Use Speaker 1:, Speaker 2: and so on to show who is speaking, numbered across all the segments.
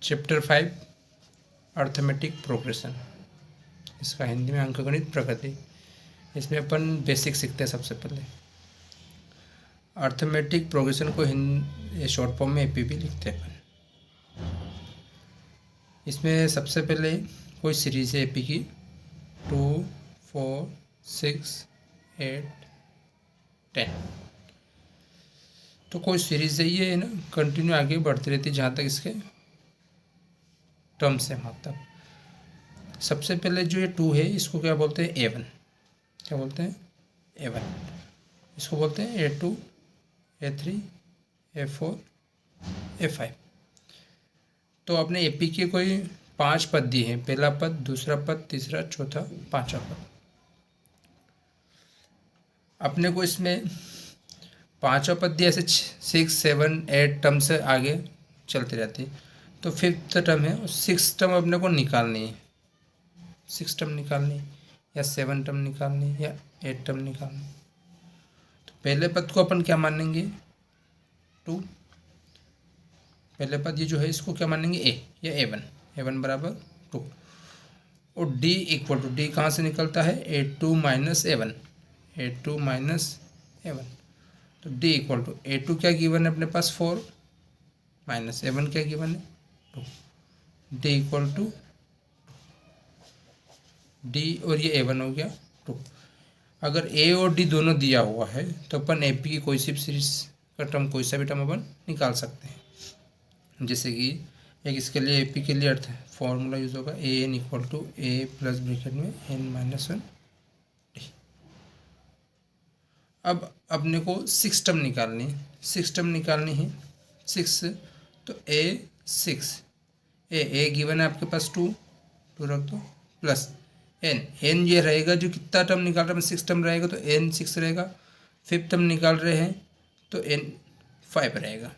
Speaker 1: Chapter 5 arithmetic progression, इसका हिंदी में अंकगणित प्रगति। इसमें अपन बेसिक सीखते हैं। सबसे पहले अर्थमेटिक प्रोग्रेशन को शॉर्ट फॉर्म में एपीपी लिखते हैं अपन। इसमें सबसे पहले कोई सीरीज है एपी की 2, 4, 6, 8, 10। तो कोई सीरीज है ये ना कंटिन्यू आगे बढ़ती रहती है जहाँ तक इसके टर्म्स है वहाँ तक। सबसे पहले जो ये 2 है इसको क्या बोलते हैं A1। क्या बोलते हैं A1। इसको बोलते हैं A2, A3, A4, A5। तो आपने एपी के कोई 5 पद दिए हैं, पहला पद, दूसरा पद, तीसरा, चौथा, पांचवा पद। अपने को इसमें पांचवा पद दिया, ऐसे 6, 7, 8 टर्म से आगे चलती रहती है। तो 5th टर्म है और 6th टर्म अपने को निकालनी है। 6 टर्म निकालनी या 7 टर्म निकालनी या 8 टर्म निकालनी। तो पहले पद को अपन क्या मानेंगे 2। पहले पद ये जो है इसको क्या मानेंगे A या A1। A1 बराबर 2 और D इक्वल टू D कहाँ से निकलता है A2 minus A1। A2 minus A1। तो D इक्वल टू A2 क्या गिवन है अपने पास 4 माइनस A1 क्या गिवन है 2। D इक्वल टू D और ये A1 हो गया 2। अगर A और D दोनों दिया हुआ है तो अपन AP की कोई सी भी सीरीज का टर्म, कोई सा भी टर्म अपन निकाल सकते हैं। जैसे कि एक इसके लिए एपी के लिए अर्थ फॉर्मूला यूज होगा AN equal to A plus bracket में N-1 D। अब अपने को 6 टर्म निकालनी है। 6 टर्म निकालनी है 6, तो A6 A गिवन है आपके पास 2 रख दो प्लस N ये रहेगा जो कितना टर्म निकाल रहे हैं 6 टर्म रहेगा तो N 6 रहेगा। 5th टर्म निकाल रहे हैं तो N 5 रहेगा।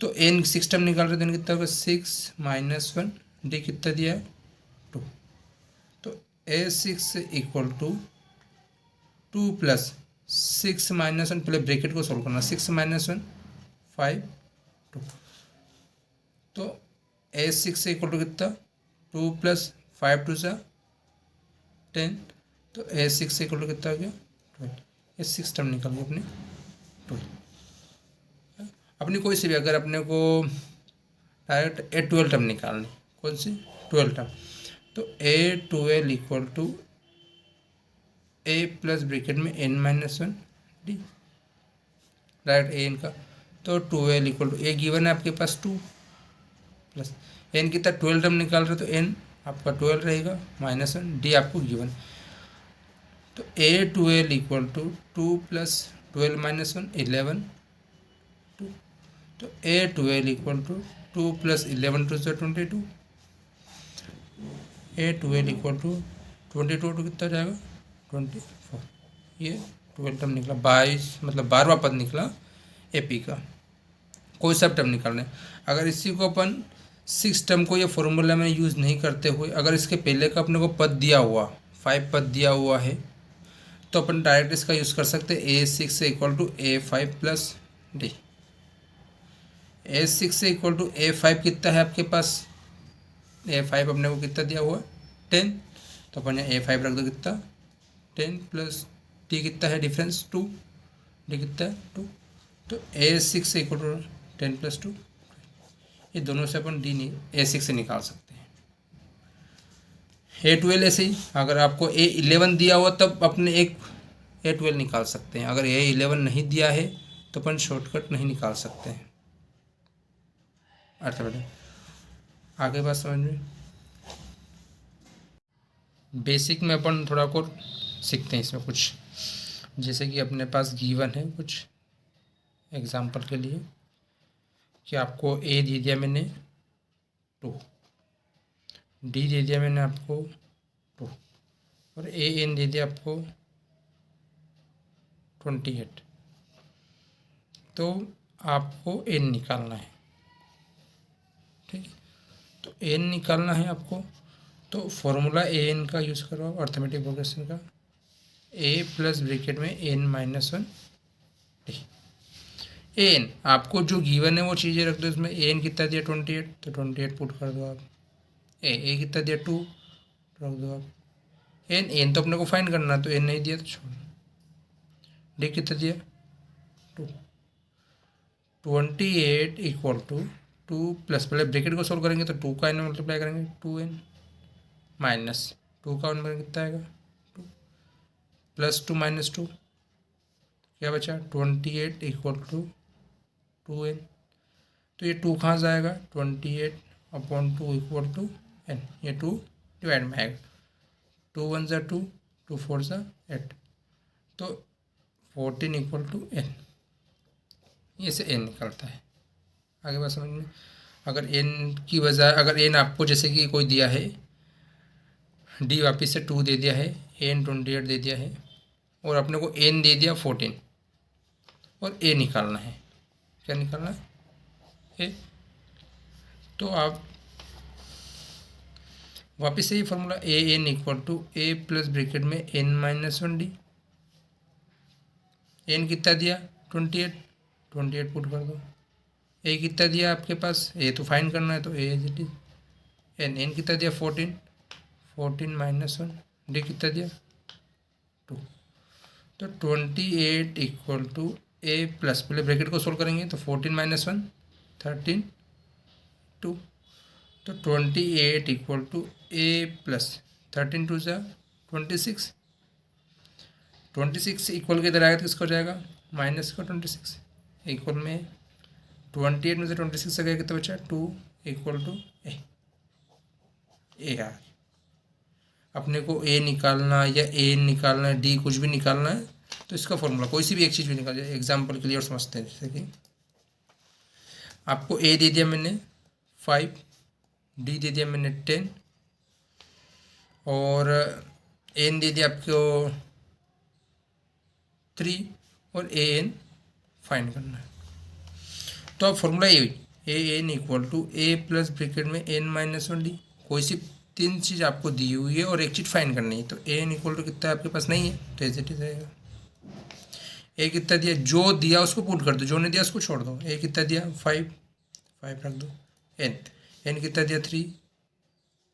Speaker 1: तो N 6 टर्म निकाल रहे थे कितना होगा 6 माइनस 1 D कितना दिया है 2। तो A6 equal to 2 plus 6 minus 1, पहले ब्रैकेट को सोल्व करना 6 माइनस 1 5 2। तो A6 इक्वल टू कितना 2 प्लस 5 2 सा 10। तो A6 इक्वल टू कितना हो गया 12। ये 6 टर्म निकल गया अपने 12। अपनी कोई सी भी अगर अपने को डायरेक्ट A12 टर्म निकालनी, कौन सी 12 टर्म, तो A12 equal to A plus bracket में N-1 D डायरेक्ट AN का। तो 12 इक्वल टू A गिवन है आपके पास 2 प्लस N कितना 12 टर्म निकाल रहे तो N आपका 12 रहेगा -1 D आपको गिवन। तो A12 equal to 2 plus 12 minus 1 11 2। तो A12 equal to 2 plus 11 two 22। A12 equal to 22 two कितना जाएगा 24। ये 12 टर्म निकला 22, मतलब 12वां पद निकला एपी का। कोई सब टर्म निकालना है। अगर इसी को अपन 6 टर्म को ये फॉर्मूला में यूज़ नहीं करते हुए अगर इसके पहले का अपने को पद दिया हुआ 5 पद दिया हुआ है तो अपन डायरेक्ट इसका यूज़ कर सकते हैं A6 equal to A5 plus D। A6 से इक्वल टू A5 कितना है आपके पास, A5 अपने को कितना दिया हुआ 10। तो अपन यहाँ A5 रख दो कितना 10 प्लस D कितना है डिफरेंस 2, D कितना है 2। तो A6 से इक्वल टू 10 प्लस 2, ये दोनों से अपन D A6 से निकाल सकते हैं। A12 ऐसे ही अगर आपको A11 दिया हुआ तब अपने एक A12 निकाल सकते हैं। अगर A11 नहीं दिया है तो अपन शॉर्टकट नहीं निकाल सकते हैं। अर्थमेटिक आगे बात समझ में। बेसिक में अपन थोड़ा को सीखते हैं इसमें कुछ, जैसे कि अपने पास गिवन है कुछ एग्जांपल के लिए कि आपको A दे दिया मैंने 2, D दे दिया मैंने आपको 2 और AN दे दिया आपको 28। तो आपको N निकालना है, ठीक। तो N निकालना है आपको, तो फॉर्मूला AN का यूज़ करो अर्थमेटिक प्रोग्रेशन का। A प्लस ब्रैकेट में N-1 D। एन आपको जो गिवन है वो चीज़ें रख दो इसमें। एन कितना दिया 28, तो 28 पुट कर दो आप। ए कितना दिया 2 रख दो आप। एन तो अपने को फाइंड करना, तो एन नहीं दिया तो छोड़। डी कितना दिया 2। 28 इक्वल टू 2 प्लस, पहले ब्रैकेट को सोल्व करेंगे तो 2 का एन मल्टीप्लाई करेंगे 2n माइनस 2 का 1 में कितना आएगा 2 प्लस 2 माइनस 2 क्या बचा 28 इक्वल टू 2n। तो ये 2 कहाँ से आएगा 28/2 इक्वल टू n, ये 2 डिवाइड में आएगा। 2 1 ज़ा 2, 2 4 ज़ा 8, तो 14 इक्वल टू n। ये से n निकलता है। आगे बात समझ में। अगर n की बजाय अगर n आपको जैसे कि कोई दिया है d वापस से 2 दे दिया है, n 28 दे दिया है और अपने को n दे दिया 14 और a निकालना है। क्या निकालना है a। तो आप वापस से ये formula A N equal to A plus bracket में n माइनस 1d। n कितना दिया 28, 28 पुट कर दो। ए कितना दिया आपके पास, ए तो फाइंड करना है, तो ए इज इट इज एन कितना दिया 14, 14 माइनस 1, डी कितना दिया 2। तो 28 इक्वल टू ए प्लस, पहले ब्रैकेट को सोल्व करेंगे तो 14 माइनस 1 13 2, तो 28 इक्वल टू ए प्लस 13 2 ज़ा 26। 26 इक्वल के इधर आएगा तो किसका हो जाएगा माइनस का 26 इक्वल में 28 में से 26 आ गया कितना बचा 2 इक्वल टू ए। अपने को ए निकालना या ए निकालना है, डी कुछ भी निकालना है तो इसका फॉर्मूला कोई सी भी एक चीज़ भी निकाल जाए। एग्जाम्पल के लिए और समझते हैं, जैसे कि आपको ए दे दिया मैंने 5, डी दे दिया मैंने 10 और एन दे दिया आपको 3 और ए एन फाइंड करना है। तो अब formula A N equal to A plus bracket में एन माइनस 1 डी। कोई सी 3 चीज़ आपको दी हुई है और एक चीज़ फाइंड करनी है, तो ए एन इक्वल टू कितना आपके पास नहीं है तो एज इट इज रहेगा। ए कितना दिया, जो दिया उसको पुट कर दो, जो नहीं दिया उसको छोड़ दो। ए कितना दिया 5 रख दो। एन कितना दिया 3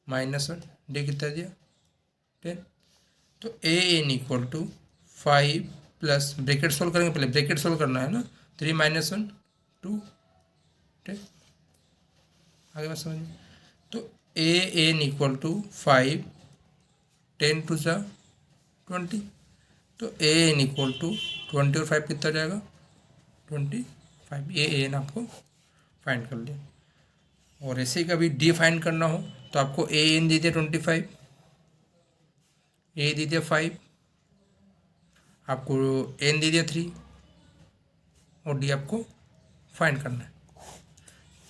Speaker 1: माइनस 1, डी कितना दिया 10। तो a N equal to 5 plus bracket solve करेंगे, पहले ब्रैकेट सोल्व करना है ना, 3 माइनस 1 2 10। आगे बात समझ में। तो ए एन इक्वल टू 5 10 2 ज़ा 20, तो ए एन इक्वल टू 20 और 5 कितना जाएगा 25। ए एन आपको फाइंड कर लिया। और ऐसे ही कभी डी फाइंड करना हो तो आपको ए एन दे दिया 25, ए दे दिया 5, आपको एन दे दिया 3 और डी आपको फाइंड करना है।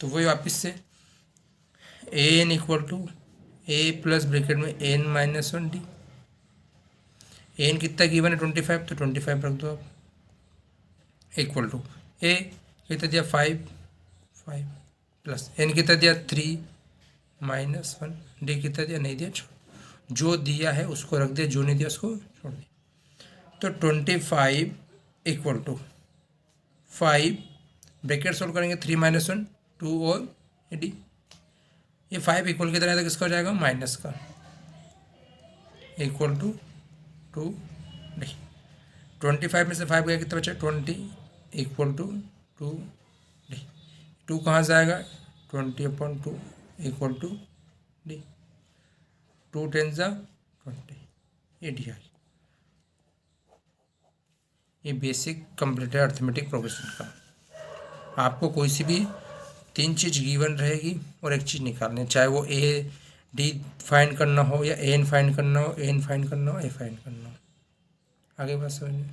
Speaker 1: तो वही वापस से a N equal to A plus bracket में एन माइनस 1 डी। एन कितना गिवन है 25, तो 25 रख दो आप इक्वल टू ए कितना दिया 5 प्लस एन कितना दिया 3 माइनस 1, डी कितना दिया नहीं दिया छोड़, जो दिया है उसको रख दिया, जो नहीं दिया उसको छोड़ दिया। तो 25 इक्वल टू 5 ब्रैकेट सोल्व करेंगे 3 माइनस 1 2 और डी। ये 5 इक्वल कितना है किसका हो जाएगा माइनस का इक्वल टू 2 डी। 25 में से 5 गया कितना बचा 20 इक्वल टू 2 डी। 2 कहाँ से आएगा 20/2 इक्वल टू डी। 2 10 ज़ा 20, ये डी आई। ये बेसिक कंप्लीटेड अर्थमेटिक प्रोग्रेशन का। आपको कोई सी भी 3 चीज़ गिवन रहेगी और एक चीज़ निकालनी है, चाहे वो ए डी फाइंड करना हो या एन फाइंड करना हो, एन फाइंड करना हो, ए फाइंड करना हो। आगे बात समझिए।